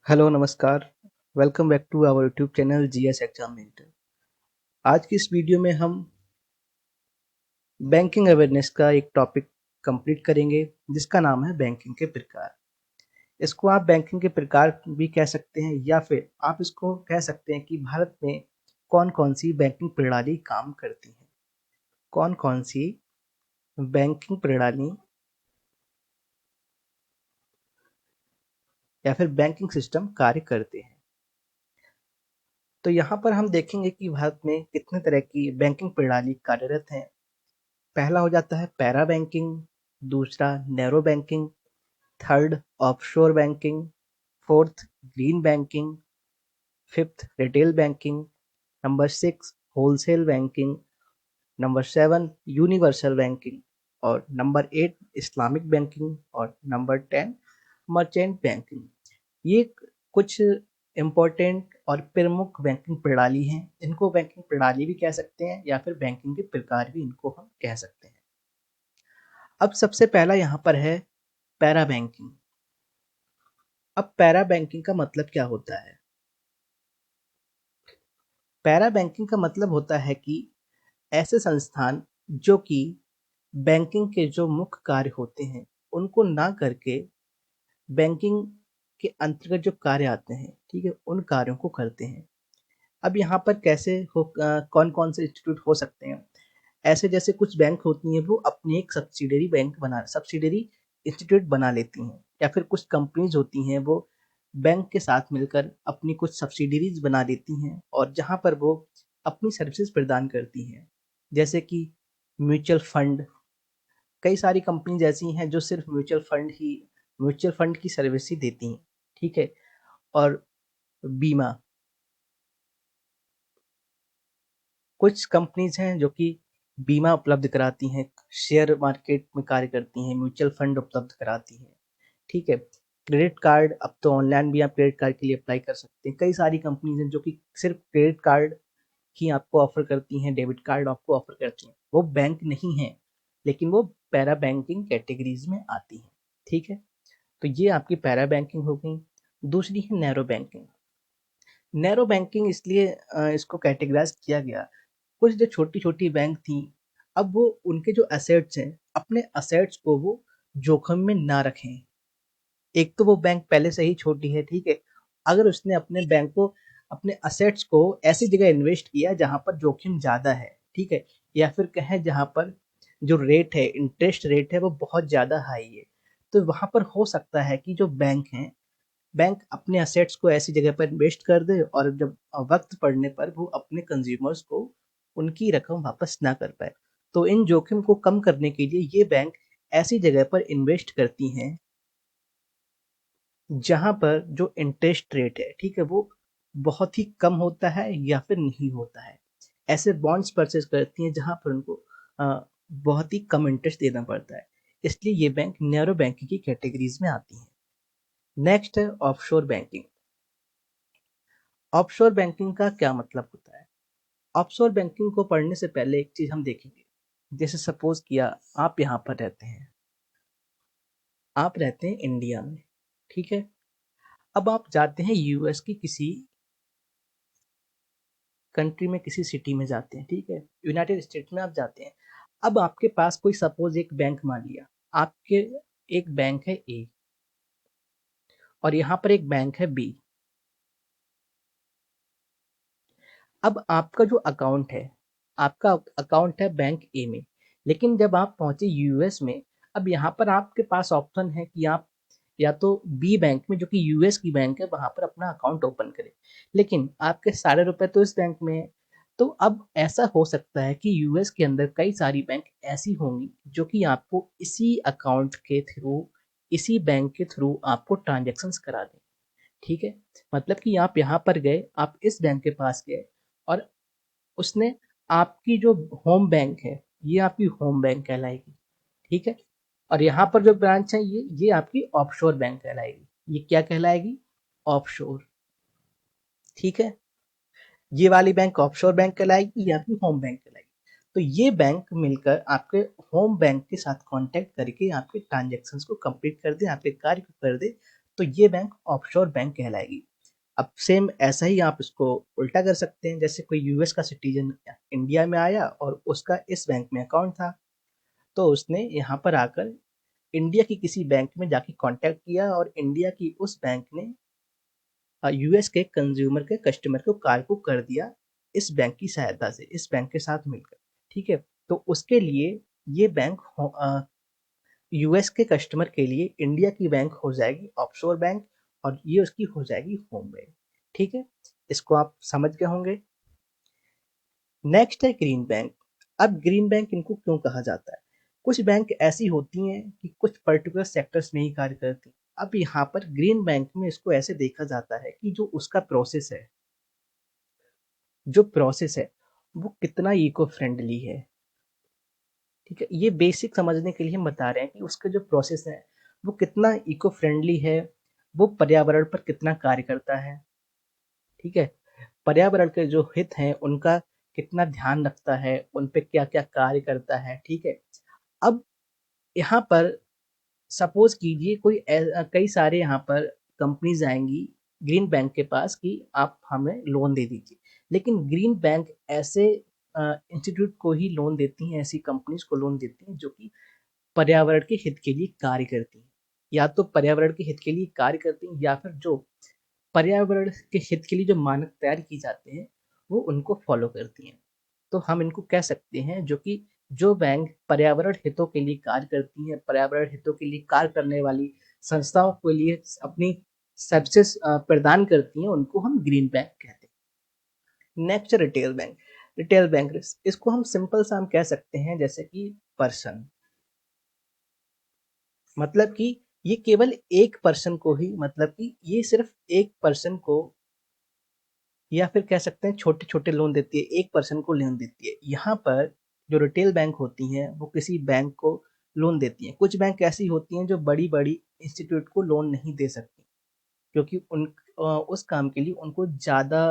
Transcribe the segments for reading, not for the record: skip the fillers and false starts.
Hello नमस्कार। Welcome back to our YouTube channel GS examinator. आज की इस वीडियो में हम बैंकिंग अवेयरनेस का एक टॉपिक कंप्लीट करेंगे जिसका नाम है बैंकिंग के प्रकार। इसको आप बैंकिंग के प्रकार भी कह सकते हैं या फिर आप इसको कह सकते हैं कि भारत में कौन कौन सी बैंकिंग प्रणाली काम करती है, कौन कौन सी बैंकिंग प्रणाली या फिर बैंकिंग सिस्टम कार्य करते हैं। तो यहाँ पर हम देखेंगे कि भारत में कितने तरह की बैंकिंग प्रणाली कार्यरत है। पहला हो जाता है पैरा बैंकिंग, दूसरा narrow banking, third offshore banking, fourth green banking, fifth retail banking, number 6 wholesale banking, number 7 universal banking और नंबर 8 इस्लामिक बैंकिंग और नंबर 10 मर्चेंट बैंकिंग। ये कुछ इम्पोर्टेंट और प्रमुख बैंकिंग प्रणाली हैं। इनको बैंकिंग प्रणाली भी कह सकते हैं या फिर बैंकिंग के प्रकार भी इनको हम कह सकते हैं। अब सबसे पहला यहाँ पर है पैरा बैंकिंग। अब पैरा बैंकिंग का मतलब क्या होता है? पैरा बैंकिंग का मतलब होता है कि ऐसे संस्थान जो कि बैंकिंग के जो मुख्य कार्य होते हैं उनको ना करके बैंकिंग के अंतर्गत जो कार्य आते हैं, ठीक है, उन कार्यों को करते हैं। अब यहाँ पर कैसे हो, कौन कौन से इंस्टीट्यूट हो सकते हैं? ऐसे जैसे कुछ बैंक होती हैं वो अपनी एक सब्सिडरी इंस्टीट्यूट बना लेती हैं, या फिर कुछ कंपनीज होती हैं वो बैंक के साथ मिलकर अपनी कुछ सब्सिडरीज बना लेती हैं और जहाँ पर वो अपनी सर्विसेज प्रदान करती हैं। जैसे कि म्यूचुअल फंड, कई सारी कंपनीज ऐसी हैं जो सिर्फ म्यूचुअल फंड की सर्विस ही देती हैं, ठीक है। और बीमा, कुछ कंपनीज हैं जो कि बीमा उपलब्ध कराती हैं, शेयर मार्केट में कार्य करती हैं, म्यूचुअल फंड उपलब्ध कराती हैं, ठीक है। क्रेडिट कार्ड, अब तो ऑनलाइन भी आप क्रेडिट कार्ड के लिए अप्लाई कर सकते हैं। कई सारी कंपनीज हैं जो कि सिर्फ क्रेडिट कार्ड ही आपको ऑफर करती हैं, डेबिट कार्ड आपको ऑफर करती हैं। वो बैंक नहीं है लेकिन वो पैरा बैंकिंग कैटेगरीज में आती हैं, ठीक है। तो ये आपकी पैरा बैंकिंग हो गई। दूसरी है नैरो बैंकिंग। नैरो बैंकिंग इसलिए इसको कैटेगराइज किया गया, कुछ जो छोटी छोटी बैंक थी, अब वो उनके जो एसेट्स हैं, अपने एसेट्स को वो जोखिम में ना रखें। एक तो वो बैंक पहले से ही छोटी है, ठीक है। अगर उसने अपने बैंक को, अपने असेट्स को ऐसी जगह इन्वेस्ट किया जहां पर जोखिम ज्यादा है, ठीक है, या फिर कहें जहां पर जो रेट है, इंटरेस्ट रेट है, वो बहुत ज्यादा हाई है, तो वहां पर हो सकता है कि जो बैंक अपने असेट्स को ऐसी जगह पर इन्वेस्ट कर दे और जब वक्त पड़ने पर वो अपने कंज्यूमर्स को उनकी रकम वापस ना कर पाए। तो इन जोखिम को कम करने के लिए ये बैंक ऐसी जगह पर इन्वेस्ट करती हैं जहां पर जो इंटरेस्ट रेट है, ठीक है, वो बहुत ही कम होता है या फिर नहीं होता है। ऐसे बॉन्ड्स परचेज करती हैं जहां पर उनको बहुत ही कम इंटरेस्ट देना पड़ता है। इसलिए ये बैंक नैरो बैंकिंग की कैटेगरीज में आती हैं। नेक्स्ट है ऑफशोर बैंकिंग। ऑफशोर बैंकिंग का क्या मतलब होता है? ऑफशोर बैंकिंग को पढ़ने से पहले एक चीज हम देखेंगे। जैसे सपोज किया आप यहाँ पर रहते हैं, आप रहते हैं इंडिया में, ठीक है। अब आप जाते हैं यूएस की किसी कंट्री में, किसी सिटी में जाते हैं, ठीक है, यूनाइटेड स्टेट में आप जाते हैं। अब आपके पास कोई सपोज एक बैंक, मान लिया आपके एक बैंक है ए और यहाँ पर एक बैंक है बी। अब आपका जो अकाउंट है, आपका अकाउंट है बैंक ए में, लेकिन जब आप पहुंचे यूएस में, अब यहाँ पर आपके पास ऑप्शन है कि आप या तो बी बैंक में, जो कि यूएस की बैंक है, वहां पर अपना अकाउंट ओपन करें। लेकिन आपके सारे रुपए तो इस बैंक में है। तो अब ऐसा हो सकता है कि यूएस के अंदर कई सारी बैंक ऐसी होंगी जो कि आपको इसी अकाउंट के थ्रू, इसी बैंक के थ्रू आपको ट्रांजेक्शन्स करा दें, ठीक है। मतलब कि आप यहाँ पर गए, आप इस बैंक के पास गए और उसने आपकी जो होम बैंक है, ये आपकी होम बैंक कहलाएगी, ठीक है। और यहाँ पर जो ब्रांच है, ये आपकी ऑफशोर बैंक कहलाएगी। ये क्या कहलाएगी? ऑफशोर, ठीक है। ये वाली बैंक ऑफशोर बैंक कहलाएगी, ये आपकी होम बैंक कहलाएगी। तो ये बैंक मिलकर आपके होम बैंक के साथ कांटेक्ट करके आपके ट्रांजेक्शन्स को कंप्लीट कर दे, आपके कार्य को कर दे। तो ये बैंक ऑफशोर बैंक कहलाएगी। अब सेम ऐसा ही आप इसको उल्टा कर सकते हैं, जैसे कोई यूएस का सिटीजन इंडिया में आया और उसका इस बैंक में अकाउंट था, तो उसने यहाँ पर आकर इंडिया की किसी बैंक में जाके कांटेक्ट किया और इंडिया की उस बैंक ने यूएस के कंज्यूमर के कस्टमर को कार्य को कर दिया इस बैंक की सहायता से, इस बैंक के साथ मिलकर। ठीक है, तो उसके लिए ये बैंक यूएस के कस्टमर के लिए इंडिया की बैंक हो जाएगी ऑफशोर बैंक, और ये उसकी हो जाएगी होम बैंक। ठीक है, इसको आप समझ गए होंगे। नेक्स्ट है ग्रीन बैंक। अब ग्रीन बैंक इनको क्यों कहा जाता है? कुछ बैंक ऐसी होती हैं कि कुछ पर्टिकुलर सेक्टर्स में ही कार्य करती हैं। अब यहाँ पर ग्रीन बैंक में इसको ऐसे देखा जाता है कि जो उसका प्रोसेस है, जो प्रोसेस है वो कितना इको फ्रेंडली है। ठीक है, ये बेसिक समझने के लिए हम बता रहे हैं कि उसका जो प्रोसेस है वो कितना इको फ्रेंडली है, वो पर्यावरण पर कितना कार्य करता है। ठीक है, पर्यावरण के जो हित हैं उनका कितना ध्यान रखता है, उन पे क्या क्या कार्य करता है। ठीक है, अब यहाँ पर सपोज कीजिए कई सारे यहाँ पर कंपनीज आएंगी ग्रीन बैंक के पास कि आप हमें लोन दे दीजिए, लेकिन ग्रीन बैंक ऐसे इंस्टीट्यूट को ही लोन देती हैं, ऐसी कंपनीज को लोन देती हैं जो कि पर्यावरण के हित के लिए कार्य करती हैं। या तो पर्यावरण के हित के लिए कार्य करती हैं, या फिर जो पर्यावरण के हित के लिए जो मानक तैयार की जाते हैं वो उनको फॉलो करती हैं। तो हम इनको कह सकते हैं जो कि जो बैंक पर्यावरण हितों के लिए कार्य करती हैं, पर्यावरण हितों के लिए कार्य करने वाली संस्थाओं के लिए अपनी सर्विसेज प्रदान करती हैं, उनको हम ग्रीन बैंक कहते हैं। Next retail bank. Retail bank इसको हम सिंपल सा हम कह सकते हैं जैसे कि पर्सन, मतलब कि ये केवल एक पर्सन को ही, मतलब कि ये सिर्फ एक पर्सन को, या फिर कह सकते हैं छोटे छोटे लोन देती है, एक पर्सन को लोन देती है। यहाँ पर जो रिटेल बैंक होती हैं वो किसी बैंक को लोन देती हैं। कुछ बैंक ऐसी होती हैं जो बड़ी बड़ी इंस्टीट्यूट को लोन नहीं दे सकती, क्योंकि उस काम के लिए उनको ज़्यादा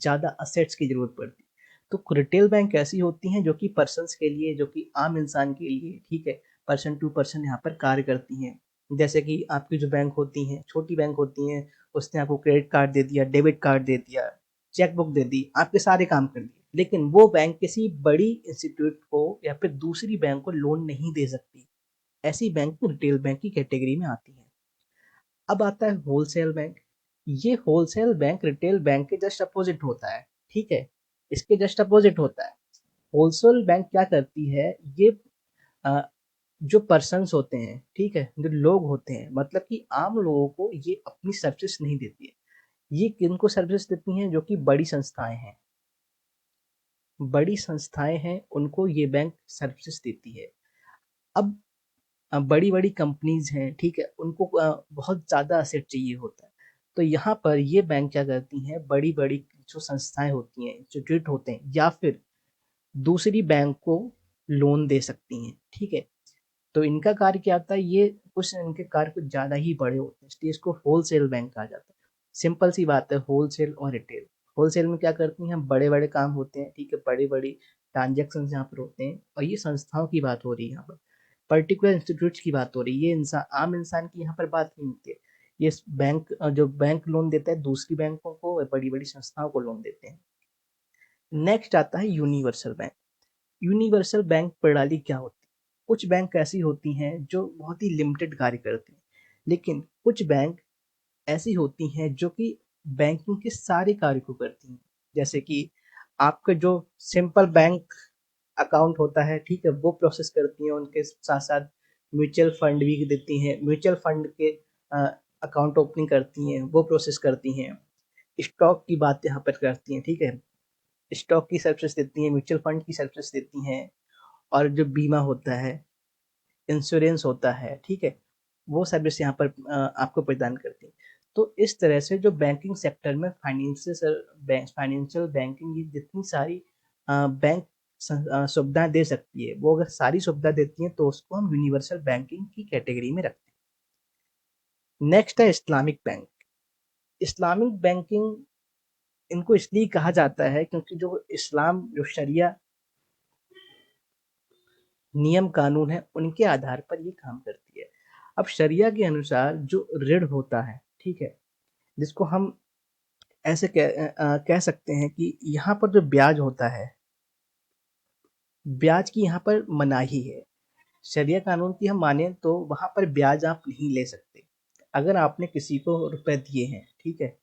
ज़्यादा असेट्स की ज़रूरत पड़ती है। तो रिटेल बैंक ऐसी होती हैं जो कि पर्सन्स के लिए, जो कि आम इंसान के लिए, ठीक है, पर्सन टू पर्सन यहाँ पर कार्य करती हैं। जैसे कि आपकी जो बैंक होती हैं, छोटी बैंक होती हैं, उसने आपको क्रेडिट कार्ड दे दिया, डेबिट कार्ड दे दिया, चेक बुक दे दी, आपके सारे काम कर दिए, लेकिन वो बैंक किसी बड़ी इंस्टीट्यूट को या फिर दूसरी बैंक को लोन नहीं दे सकती। ऐसी बैंक रिटेल बैंक की कैटेगरी में आती है। अब आता है होलसेल बैंक। ये होलसेल बैंक रिटेल बैंक के जस्ट अपोजिट होता है। ठीक है, इसके जस्ट अपोजिट होता है। होलसेल बैंक क्या करती है, ये अ, जो पर्सन्स होते हैं, ठीक है, जो लोग होते हैं, मतलब कि आम लोगों को ये अपनी सर्विस नहीं देती है। ये किनको सर्विस देती हैं? जो कि बड़ी संस्थाएं हैं, बड़ी संस्थाएं हैं उनको ये बैंक सर्विसेज देती है। अब बड़ी बड़ी कंपनीज हैं, ठीक है, उनको बहुत ज़्यादा असेट चाहिए होता है। तो यहाँ पर ये बैंक क्या करती हैं, बड़ी बड़ी जो संस्थाएं होती हैं, इंस्टीट्यूट होते हैं, या फिर दूसरी बैंक को लोन दे सकती हैं। ठीक है, तो इनका कार्य क्या होता है, ये कुछ इनके कार्य कुछ ज़्यादा ही बड़े होते हैं, इसलिए इसको होलसेल बैंक कहा जाता है। सिंपल सी बात है, होलसेल और रिटेल। होलसेल में क्या करती हैं, बड़े बड़े काम होते हैं, ठीक है, बड़ी बड़ी ट्रांजेक्शन यहाँ पर होते हैं, और ये संस्थाओं की बात हो रही है यहाँ पर, पर्टिकुलर इंस्टीट्यूट्स की बात हो रही है। ये इंसान, आम इंसान की यहाँ पर बात नहीं होती है। ये बैंक, जो बैंक लोन देता है दूसरी बैंकों को, बड़ी बड़ी संस्थाओं को लोन देते हैं। नेक्स्ट आता है यूनिवर्सल बैंक। यूनिवर्सल बैंक प्रणाली क्या होती है? कुछ बैंक ऐसी होती हैं जो बहुत ही लिमिटेड कार्य करती हैं, लेकिन कुछ बैंक ऐसी होती हैं जो कि बैंकिंग के सारे कार्य को करती हैं। जैसे कि आपका जो सिंपल बैंक अकाउंट होता है, ठीक है, वो प्रोसेस करती हैं, उनके साथ साथ म्यूचुअल फंड भी देती हैं, म्यूचुअल फंड के अकाउंट ओपनिंग करती हैं, वो प्रोसेस करती हैं। स्टॉक की बात यहाँ पर करती हैं, ठीक है, स्टॉक की सर्विसेज देती हैं, म्यूचुअल फंड की सर्विसेज देती हैं, और जो बीमा होता है, इंश्योरेंस होता है, ठीक है, वो सर्विस यहाँ पर आपको प्रदान करती है। तो इस तरह से जो बैंकिंग सेक्टर में फाइनेंशियल बैंकिंग की जितनी सारी बैंक सुविधाएं दे सकती है, वो अगर सारी सुविधा देती हैं तो उसको हम यूनिवर्सल बैंकिंग की कैटेगरी में रखते हैं। नेक्स्ट है इस्लामिक बैंक। इस्लामिक बैंकिंग इनको इसलिए कहा जाता है क्योंकि जो इस्लाम, जो शरिया नियम कानून है, उनके आधार पर ये काम करती है। अब शरिया के अनुसार जो ऋण होता है, ठीक है, जिसको हम ऐसे कह सकते हैं कि यहाँ पर जो ब्याज होता है, ब्याज की यहाँ पर मनाही है। शरिया कानून की हम माने तो वहाँ पर ब्याज आप नहीं ले सकते। अगर आपने किसी को रुपए दिए हैं, ठीक है,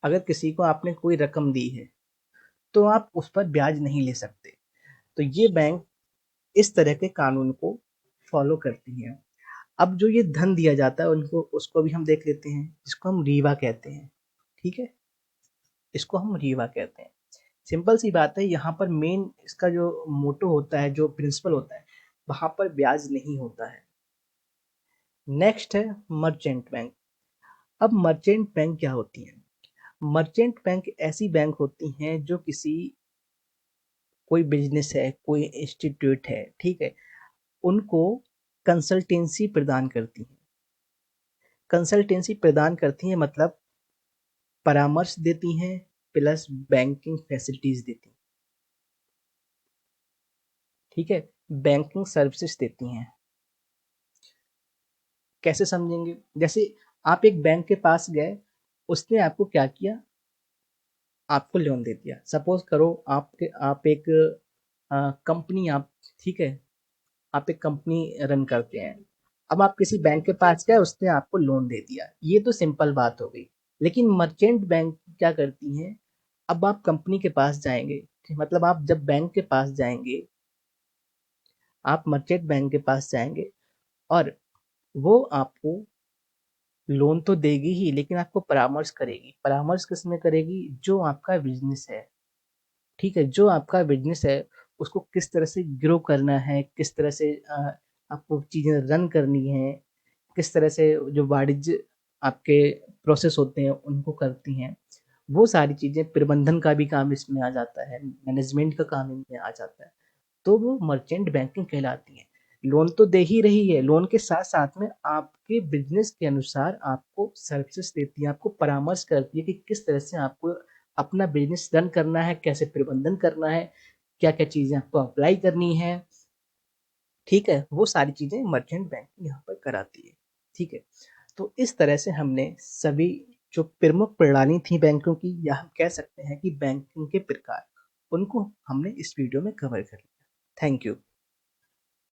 अगर किसी को आपने कोई रकम दी है तो आप उस पर ब्याज नहीं ले सकते। तो ये बैंक इस तरह के कानून को फॉलो करती है। अब जो ये धन दिया जाता है उनको, उसको भी हम देख लेते हैं, जिसको हम रीवा कहते हैं। ठीक है, इसको हम रीवा कहते हैं। सिंपल सी बात है, यहाँ पर मेन इसका जो मोटो होता है, जो प्रिंसिपल होता है, वहां पर ब्याज नहीं होता है। नेक्स्ट है मर्चेंट बैंक। अब मर्चेंट बैंक क्या होती है? मर्चेंट बैंक ऐसी बैंक होती हैं जो किसी, कोई बिजनेस है, कोई इंस्टीट्यूट है, ठीक है, उनको कंसल्टेंसी प्रदान करती हैं। कंसल्टेंसी प्रदान करती हैं मतलब परामर्श देती हैं प्लस बैंकिंग फैसिलिटीज देती हैं। ठीक है, बैंकिंग सर्विसेज देती हैं। कैसे समझेंगे? जैसे आप एक बैंक के पास गए, उसने आपको क्या किया, आपको लोन दे दिया। सपोज करो आप एक कंपनी, आप, ठीक है, आप एक कंपनी रन करते हैं। अब आप किसी बैंक के पास गए, उसने आपको लोन दे दिया, ये तो सिंपल बात हो गई। लेकिन मर्चेंट बैंक क्या करती हैं? अब आप कंपनी के पास जाएंगे, मतलब आप जब बैंक के पास जाएंगे, आप मर्चेंट बैंक के पास जाएंगे और वो आपको लोन तो देगी ही, लेकिन आपको परामर्श करेगी। परामर्श किसमें करेगी? जो आपका बिजनेस है, ठीक है, जो आपका बिजनेस है उसको किस तरह से ग्रो करना है, किस तरह से आपको चीज़ें रन करनी है, किस तरह से जो वाणिज्य आपके प्रोसेस होते हैं उनको करती हैं। वो सारी चीज़ें, प्रबंधन का भी काम इसमें आ जाता है, मैनेजमेंट का काम इनमें आ जाता है। तो वो मर्चेंट बैंकिंग कहलाती है। लोन तो दे ही रही है, लोन के साथ साथ में आपके बिजनेस के अनुसार आपको सर्विसेज देती है, आपको परामर्श करती है कि किस तरह से आपको अपना बिजनेस रन करना है, कैसे प्रबंधन करना है, क्या क्या चीज़ें आपको अप्लाई करनी है। ठीक है, वो सारी चीज़ें मर्चेंट बैंकिंग यहाँ पर कराती है। ठीक है, तो इस तरह से हमने सभी जो प्रमुख प्रणाली थी बैंकों की, या हम कह सकते हैं कि बैंकिंग के प्रकार, उनको हमने इस वीडियो में कवर कर लिया। Thank you.